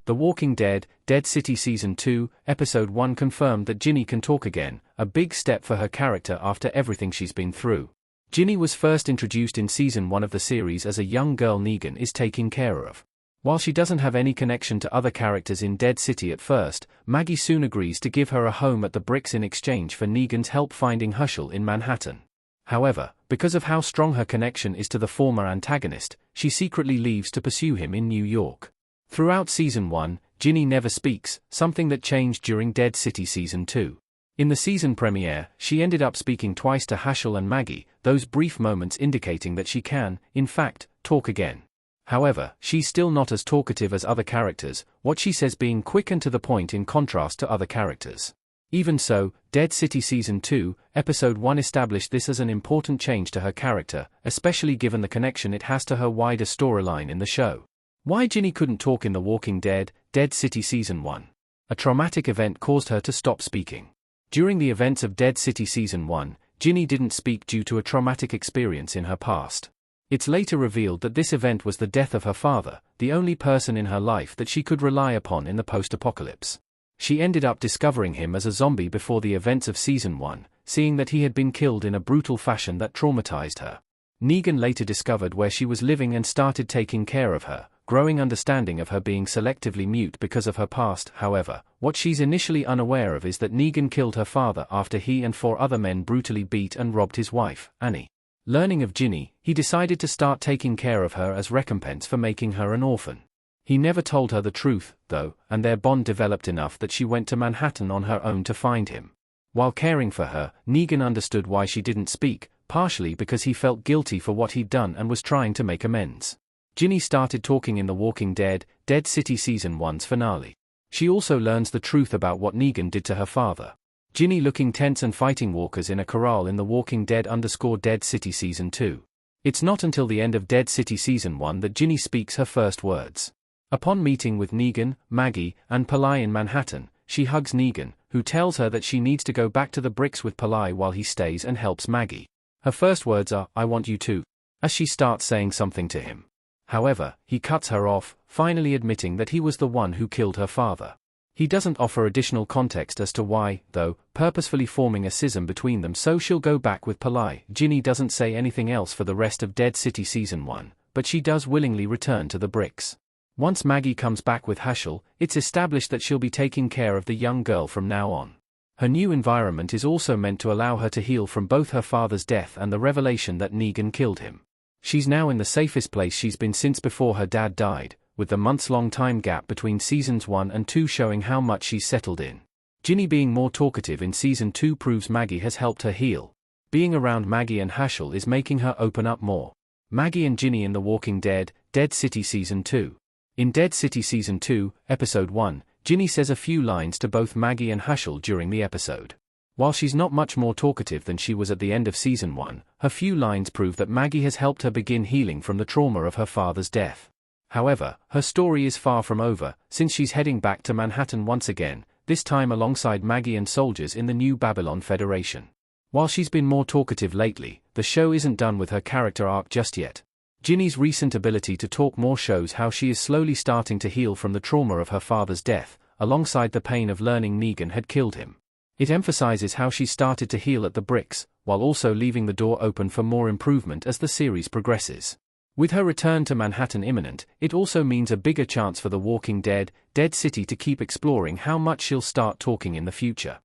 The Walking Dead, Dead City Season 2, Episode 1 confirmed that Ginny can talk again, a big step for her character after everything she's been through. Ginny was first introduced in Season 1 of the series as a young girl Negan is taking care of. While she doesn't have any connection to other characters in Dead City at first, Maggie soon agrees to give her a home at the Bricks in exchange for Negan's help finding Herschel in Manhattan. However, because of how strong her connection is to the former antagonist, she secretly leaves to pursue him in New York. Throughout Season 1, Ginny never speaks, something that changed during Dead City Season 2. In the season premiere, she ended up speaking twice to Herschel and Maggie, those brief moments indicating that she can, in fact, talk again. However, she's still not as talkative as other characters, what she says being quick and to the point in contrast to other characters. Even so, Dead City Season 2, Episode 1 established this as an important change to her character, especially given the connection it has to her wider storyline in the show. Why Ginny couldn't talk in The Walking Dead, Dead City Season 1. A traumatic event caused her to stop speaking. During the events of Dead City Season 1, Ginny didn't speak due to a traumatic experience in her past. It's later revealed that this event was the death of her father, the only person in her life that she could rely upon in the post-apocalypse. She ended up discovering him as a zombie before the events of Season 1, seeing that he had been killed in a brutal fashion that traumatized her. Negan later discovered where she was living and started taking care of her, growing understanding of her being selectively mute because of her past. However, what she's initially unaware of is that Negan killed her father after he and 4 other men brutally beat and robbed his wife, Annie. Learning of Ginny, he decided to start taking care of her as recompense for making her an orphan. He never told her the truth, though, and their bond developed enough that she went to Manhattan on her own to find him. While caring for her, Negan understood why she didn't speak, partially because he felt guilty for what he'd done and was trying to make amends. Ginny started talking in The Walking Dead, Dead City Season 1's finale. She also learns the truth about what Negan did to her father. Ginny looking tense and fighting walkers in a corral in The Walking Dead _ Dead City Season 2. It's not until the end of Dead City Season 1 that Ginny speaks her first words. Upon meeting with Negan, Maggie, and Peli in Manhattan, she hugs Negan, who tells her that she needs to go back to the Bricks with Peli while he stays and helps Maggie. Her first words are, "I want you to," as she starts saying something to him. However, he cuts her off, finally admitting that he was the one who killed her father. He doesn't offer additional context as to why, though, purposefully forming a schism between them so she'll go back with Peli. Ginny doesn't say anything else for the rest of Dead City Season 1, but she does willingly return to the Bricks. Once Maggie comes back with Herschel, it's established that she'll be taking care of the young girl from now on. Her new environment is also meant to allow her to heal from both her father's death and the revelation that Negan killed him. She's now in the safest place she's been since before her dad died, with the months-long time gap between Seasons 1 and 2 showing how much she's settled in. Ginny being more talkative in Season 2 proves Maggie has helped her heal. Being around Maggie and Herschel is making her open up more. Maggie and Ginny in The Walking Dead, Dead City Season 2. In Dead City Season 2, Episode 1, Ginny says a few lines to both Maggie and Herschel during the episode. While she's not much more talkative than she was at the end of Season 1, her few lines prove that Maggie has helped her begin healing from the trauma of her father's death. However, her story is far from over, since she's heading back to Manhattan once again, this time alongside Maggie and soldiers in the New Babylon Federation. While she's been more talkative lately, the show isn't done with her character arc just yet. Ginny's recent ability to talk more shows how she is slowly starting to heal from the trauma of her father's death, alongside the pain of learning Negan had killed him. It emphasizes how she started to heal at the Bricks, while also leaving the door open for more improvement as the series progresses. With her return to Manhattan imminent, it also means a bigger chance for The Walking Dead, Dead City to keep exploring how much she'll start talking in the future.